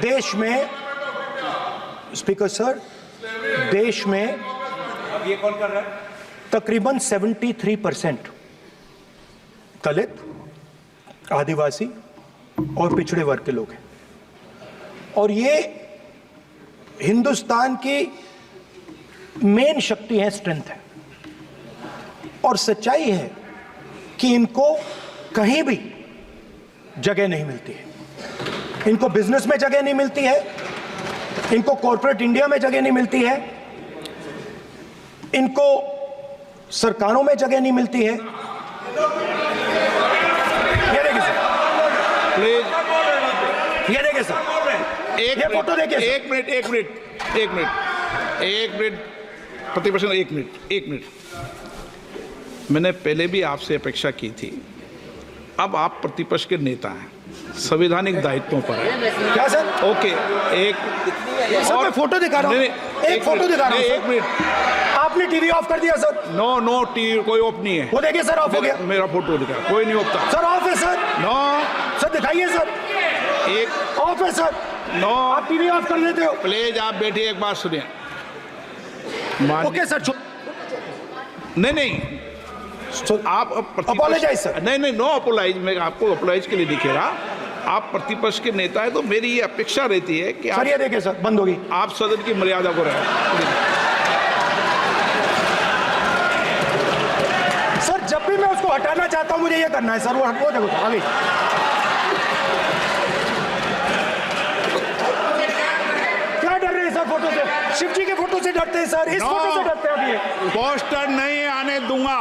देश में speaker sir, देश में अब ये कौन कर रहा है? तकरीबन 73% दलित, आदिवासी और पिछड़े वर्ग के लोग हैं, और ये हिंदुस्तान की मेन शक्ति है, स्ट्रेंथ है। और सच्चाई है कि इनको कहीं भी जगह नहीं मिलती है। इनको बिजनेस में जगह नहीं मिलती है, इनको कॉर्पोरेट इंडिया में जगह नहीं मिलती है, इनको सरकारों में जगह नहीं मिलती है। ये देखिए सर, प्लीज ये देखिए सर, ये फोटो देखिए। एक मिनट प्रतिपक्ष, एक मिनट। मैंने पहले भी आपसे अपेक्षा की थी, अब आप प्रतिपक्ष के नेता हैं, संवैधानिक दायित्वों पर है। क्या सर? ओके, एक सर मैं फोटो दिखा रहा हूँ, एक फोटो दिखा रहा हूँ। एक मिनट, आपने टीवी ऑफ कर दिया सर? नो टीवी कोई ऑफ नहीं है। वो देखिए सर, ऑफ हो गया। मेरा फोटो दिखा, कोई नहीं ऑफ सर ऑफ है सर। नो सर दिखाइए सर, एक ऑफ है सर। नो, आप टीवी ऑफ कर लेते हो? प्लीज आप बैठिए, एक बात सुनिए। ओके सर, नहीं आप अपोलोजाइज सर। नहीं, नो अपोलाइज। मैं आपको अपोलाइज के लिए दिखे रहा। आप प्रतिपक्ष के नेता है तो मेरी ये अपेक्षा रहती है कि सर ये देखिए सर, बंद होगी। आप सदन की मर्यादा को रखें। सर जब भी मैं उसको हटाना चाहता हूं मुझे ये करना है सर, वो देखो आगे। क्या डर रहे हैं सर फोटो से? शिव जी के फोटो से डरते हैं सर, इस फोटो से डरते हैं। अभी पोस्टर नहीं आने दूंगा,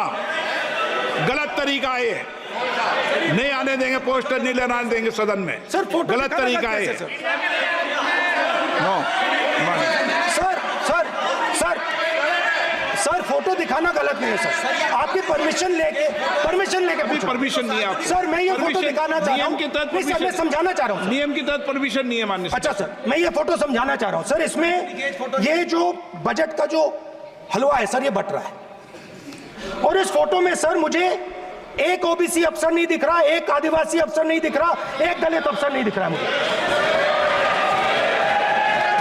गलत तरीका है, नहीं आने देंगे, पोस्टर नहीं लगाने देंगे सदन में। सर फोटो गलत तरीका है। नो सर फोटो दिखाना गलत नहीं है सर। आपकी परमिशन लेके परमिशन नहीं है आपको। सर मैं ये फोटो दिखाना चाह रहा हूं, नियम के तहत मैं समझाना चाह रहा हूं। नियम के तहत परमिशन नहीं है माननीय। अच्छा सर, मैं ये फोटो समझाना चाह रहा हूं सर। इसमें ये जो बजट का जो हलवा है सर, ये बट रहा है, और इस फोटो में सर मुझे एक ओबीसी अफसर नहीं दिख रहा, एक आदिवासी अफसर नहीं दिख रहा, एक दलित अफसर नहीं दिख रहा मुझे।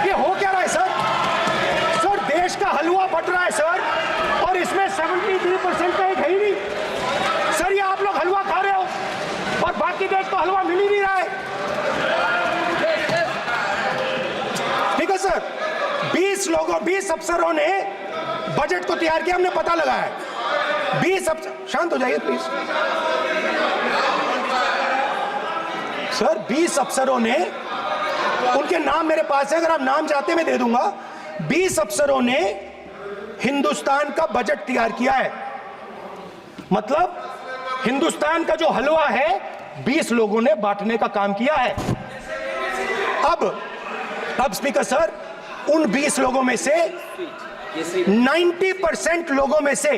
ये हो क्या रहा है सर? सर देश का हलवा बट रहा है सर, और इसमें 73% का एक है ही नहीं सर। ये आप लोग हलवा खा रहे हो और बाकी देश को हलवा मिल ही नहीं रहा है। ठीक है सर, 20 अफसरों ने बजट को तैयार किया, हमने पता लगाया है। 20 अफसर, शांत हो जाइए प्लीज सर। 20 अफसरों ने, उनके नाम मेरे पास है, अगर आप नाम चाहते हैं मैं दे दूंगा। 20 अफसरों ने हिंदुस्तान का बजट तैयार किया है। मतलब हिंदुस्तान का जो हलवा है 20 लोगों ने बांटने का काम किया है। अब स्पीकर सर, उन 20 लोगों में से 90% लोगों में से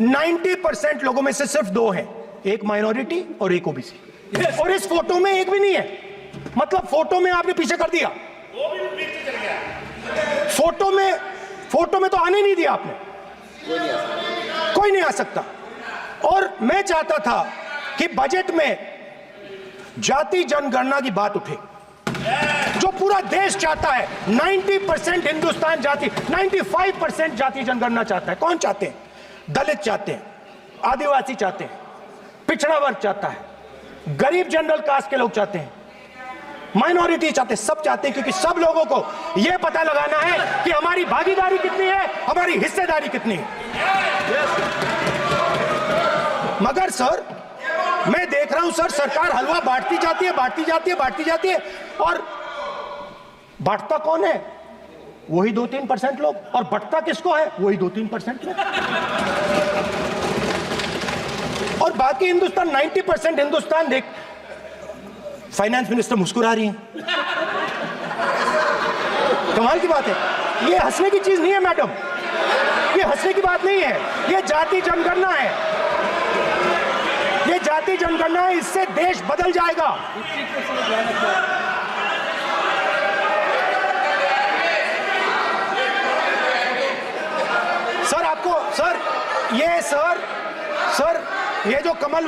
90% लोगों में से सिर्फ 2 हैं, एक माइनॉरिटी और एक ओबीसी। और इस फोटो में एक भी नहीं है। मतलब फोटो में आपने पीछे कर दिया, फोटो में तो आने नहीं दिया आपने, कोई नहीं आ सकता। और मैं चाहता था कि बजट में जाति जनगणना की बात उठे, जो पूरा देश चाहता है। 90% हिंदुस्तान जाति, 95% जाति जनगणना चाहता है। कौन चाहते हैं? दलित चाहते हैं, आदिवासी चाहते हैं, पिछड़ा वर्ग चाहता है, गरीब जनरल कास्ट के लोग चाहते हैं, माइनॉरिटी चाहते हैं, सब चाहते हैं, क्योंकि सब लोगों को यह पता लगाना है कि हमारी भागीदारी कितनी है, हमारी हिस्सेदारी कितनी है। मगर सर मैं देख रहा हूं सर, सरकार हलवा बांटती जाती है, और बांटता कौन है? वही 2-3% लोग, और बंटता किसको है? वही 2-3% लोग। और बाकी हिंदुस्तान, 90% हिंदुस्तान देख। फाइनेंस मिनिस्टर मुस्कुरा रही हैं, कमाल की बात है। ये हंसने की चीज नहीं है मैडम, ये हंसने की बात नहीं है, ये जाति जनगणना है, ये जाति जनगणना है। इससे देश बदल जाएगा। सर आपको सर ये जो कमल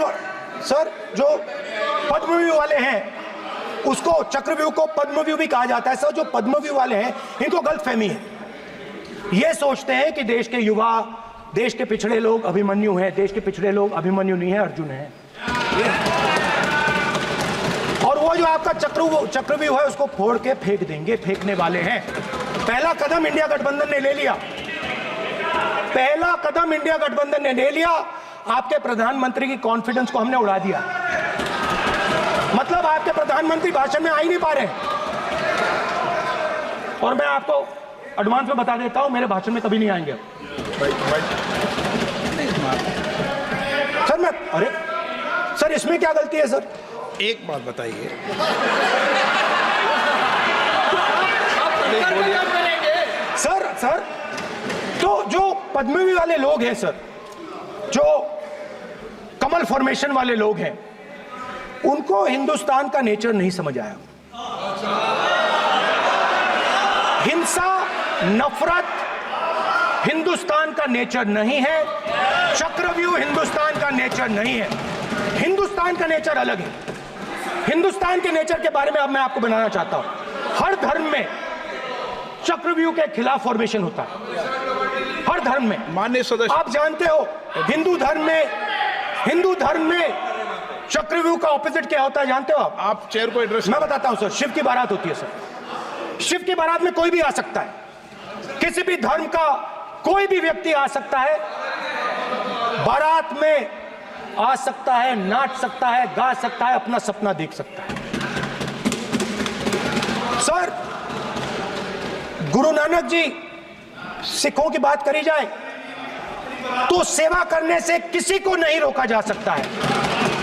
सर जो पद्मश्री वाले हैं, उसको चक्रव्यूह को पद्मव्यूह भी कहा जाता है। सर, जो पद्मव्यूह वाले हैं इनको गलतफहमी है। ये सोचते हैं कि देश के युवा, देश के पिछड़े लोग अभिमन्यु हैं। देश के पिछड़े लोग अभिमन्यु नहीं है, अर्जुन है। और वो जो आपका चक्रव्यूह है उसको फोड़ के फेंक देंगे, फेंकने वाले हैं। पहला कदम इंडिया गठबंधन ने ले लिया, पहला कदम इंडिया गठबंधन ने ले लिया। आपके प्रधानमंत्री की कॉन्फिडेंस को हमने उड़ा दिया। मतलब आपके प्रधानमंत्री भाषण में आ ही नहीं पा रहे। और मैं आपको एडवांस में बता देता हूं, मेरे भाषण में कभी नहीं आएंगे सर। अरे सर, इसमें क्या गलती है सर? एक बात बताइए, सर तो जो पद्मव्यूह वाले लोग हैं सर, जो कमल फॉर्मेशन वाले लोग हैं, उनको हिंदुस्तान का नेचर नहीं समझ आया। हिंसा, नफरत हिंदुस्तान का नेचर नहीं है। चक्रव्यूह हिंदुस्तान का नेचर नहीं है। हिंदुस्तान का नेचर अलग है। हिंदुस्तान के नेचर के बारे में अब मैं आपको बनाना चाहता हूं। हर धर्म में चक्रव्यूह के खिलाफ फॉर्मेशन होता है, हर धर्म में। माननीय सदस्य, आप जानते हो हिंदू धर्म में चक्रव्यूह का ऑपोजिट क्या होता है, जानते हो आप चेयर को एड्रेस। मैं बताता हूं सर। शिव की बारात होती है सर। शिव की बारात में कोई भी आ सकता है, किसी भी धर्म का कोई भी व्यक्ति आ सकता है, बारात में आ सकता है, नाच सकता है, गा सकता है, अपना सपना देख सकता है। सर, गुरु नानक जी, सिखों की बात करी जाए तो सेवा करने से किसी को नहीं रोका जा सकता है,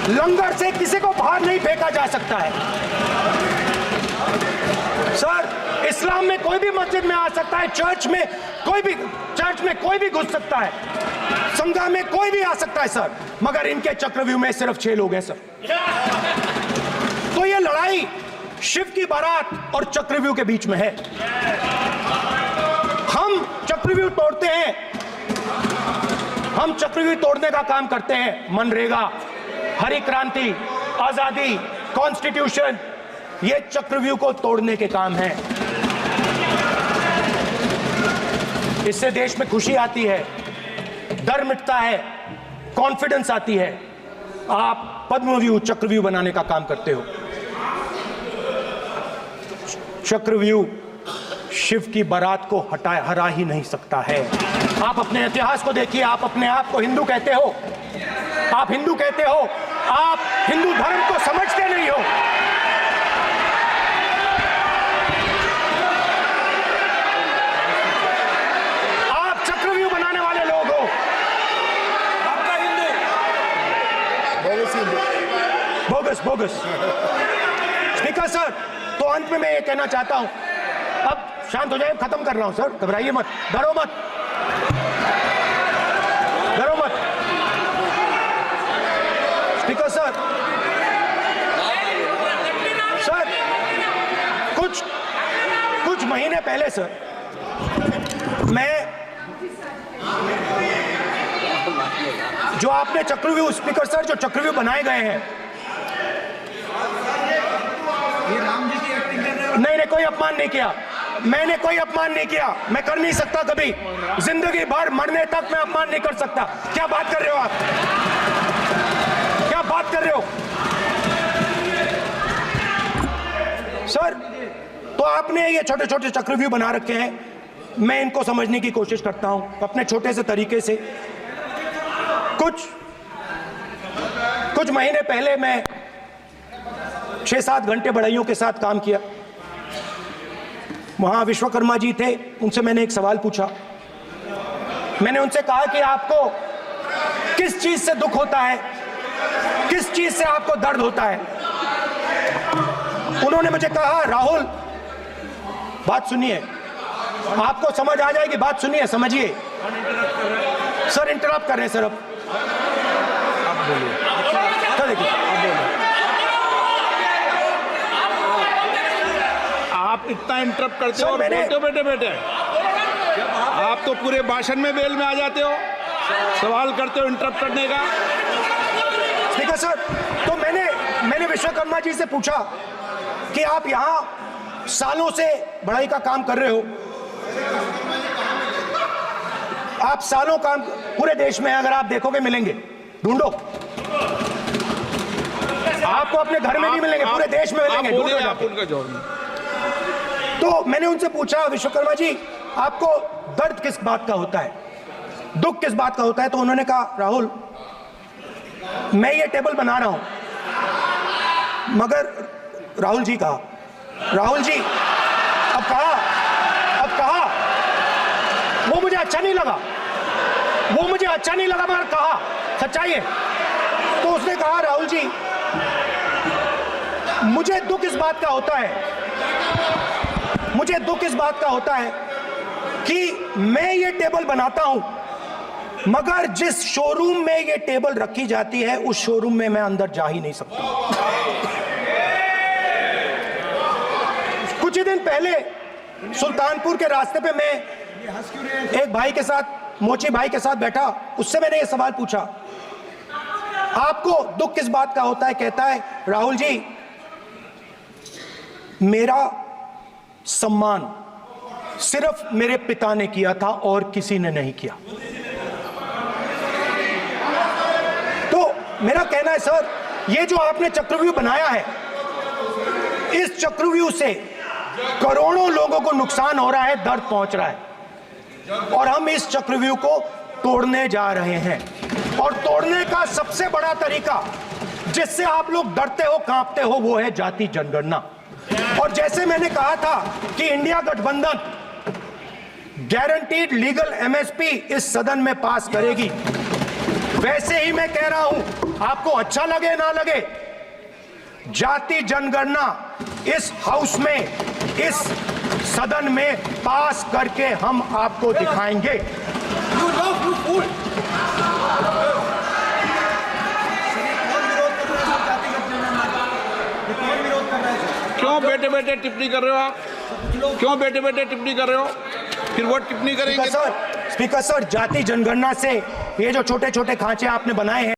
लंगर से किसी को बाहर नहीं फेंका जा सकता है। सर, इस्लाम में कोई भी मस्जिद में आ सकता है, चर्च में कोई भी घुस सकता है, संघा में कोई भी आ सकता है सर, मगर इनके चक्रव्यूह में सिर्फ 6 लोग हैं सर। तो ये लड़ाई शिव की बारात और चक्रव्यूह के बीच में है। हम चक्रव्यूह तोड़ते हैं, हम चक्रव्यूह तोड़ने का काम करते हैं। मनरेगा, हरी क्रांति, आजादी, कॉन्स्टिट्यूशन, ये चक्रव्यूह को तोड़ने के काम है। इससे देश में खुशी आती है, डर मिटता है, कॉन्फिडेंस आती है। आप पद्मव्यूह चक्रव्यूह बनाने का काम करते हो। चक्रव्यूह शिव की बारात को हरा ही नहीं सकता है। आप अपने इतिहास को देखिए। आप अपने आप को हिंदू कहते हो, आप हिंदू कहते हो, आप हिंदू धर्म को समझते नहीं हो। आप चक्रव्यूह बनाने वाले लोग हो। आपका हिंदू बोगस। स्पीकर सर, तो अंत में मैं ये कहना चाहता हूं, अब शांत हो जाए, खत्म कर रहा हूं सर, घबराइए मत, डरो मत। स्पीकर सर, कुछ महीने पहले सर, मैं जो आपने चक्रव्यूह, स्पीकर सर, जो चक्रव्यूह बनाए गए हैं, नहीं, कोई अपमान नहीं किया, मैंने कोई अपमान नहीं किया, मैं कर नहीं सकता कभी, जिंदगी भर मरने तक मैं अपमान नहीं कर सकता। क्या बात कर रहे हो आप? क्या बात कर रहे हो सर? तो आपने ये छोटे छोटे चक्रव्यूह बना रखे हैं, मैं इनको समझने की कोशिश करता हूं अपने छोटे से तरीके से। कुछ महीने पहले मैं 6-7 घंटे बढ़इयों के साथ काम किया। वहां विश्वकर्मा जी थे, उनसे मैंने एक सवाल पूछा। मैंने उनसे कहा कि आपको किस चीज से दुख होता है, किस चीज से आपको दर्द होता है? उन्होंने मुझे कहा, राहुल बात सुनिए, आपको समझ आ जाएगी, बात सुनिए, समझिए। सर इंटरप्ट कर रहे हैं सर, अब बोलिए सर, देखिए आप इतना इंटरप्ट करते हो और बोलते हो बेटे आप तो पूरे भाषण में बेल में आ जाते हो, सवाल करते हो इंटरप्ट करने का। स्पीकर सर, तो मैंने विश्वकर्मा जी से पूछा कि आप यहां सालों से बढ़ाई का काम कर रहे हो। आप सालों काम पूरे देश में अगर आप देखोगे मिलेंगे, ढूंढो, आपको अपने घर में नहीं मिलेंगे, पूरे देश में मिलेंगे। आप बोलिए, ढूंढो आप उनका जवाब नहीं। तो मैंने उनसे पूछा, विश्वकर्मा जी आपको दर्द किस बात का होता है, दुख किस बात का होता है? तो उन्होंने कहा, राहुल मैं ये टेबल बना रहा हूं, मगर राहुल जी कहा, राहुल जी अब कहा वो मुझे अच्छा नहीं लगा, मगर कहा सच्चाई है। तो उसने कहा, राहुल जी मुझे दुख इस बात का होता है कि मैं ये टेबल बनाता हूं, मगर जिस शोरूम में ये टेबल रखी जाती है उस शोरूम में मैं अंदर जा ही नहीं सकता। कुछ ही दिन पहले सुल्तानपुर के रास्ते पे मैं एक भाई के साथ, मोची भाई के साथ बैठा, उससे मैंने ये सवाल पूछा, आपको दुख किस बात का होता है? कहता है, राहुल जी मेरा सम्मान सिर्फ मेरे पिता ने किया था और किसी ने नहीं किया। तो मेरा कहना है सर, ये जो आपने चक्रव्यूह बनाया है, इस चक्रव्यूह से करोड़ों लोगों को नुकसान हो रहा है, दर्द पहुंच रहा है, और हम इस चक्रव्यूह को तोड़ने जा रहे हैं। और तोड़ने का सबसे बड़ा तरीका जिससे आप लोग डरते हो, कांपते हो, वो है जाति जनगणना। और जैसे मैंने कहा था कि इंडिया गठबंधन गारंटीड लीगल एमएसपी इस सदन में पास करेगी, वैसे ही मैं कह रहा हूं, आपको अच्छा लगे ना लगे, जाति जनगणना इस हाउस में, इस सदन में पास करके हम आपको दिखाएंगे। क्यों बैठे बैठे टिप्पणी कर रहे हो आप? क्यों बैठे बैठे टिप्पणी कर रहे हो? फिर वो टिप्पणी करेंगे। स्पीकर सर, जाति जनगणना से ये जो छोटे छोटे खांचे आपने बनाए हैं,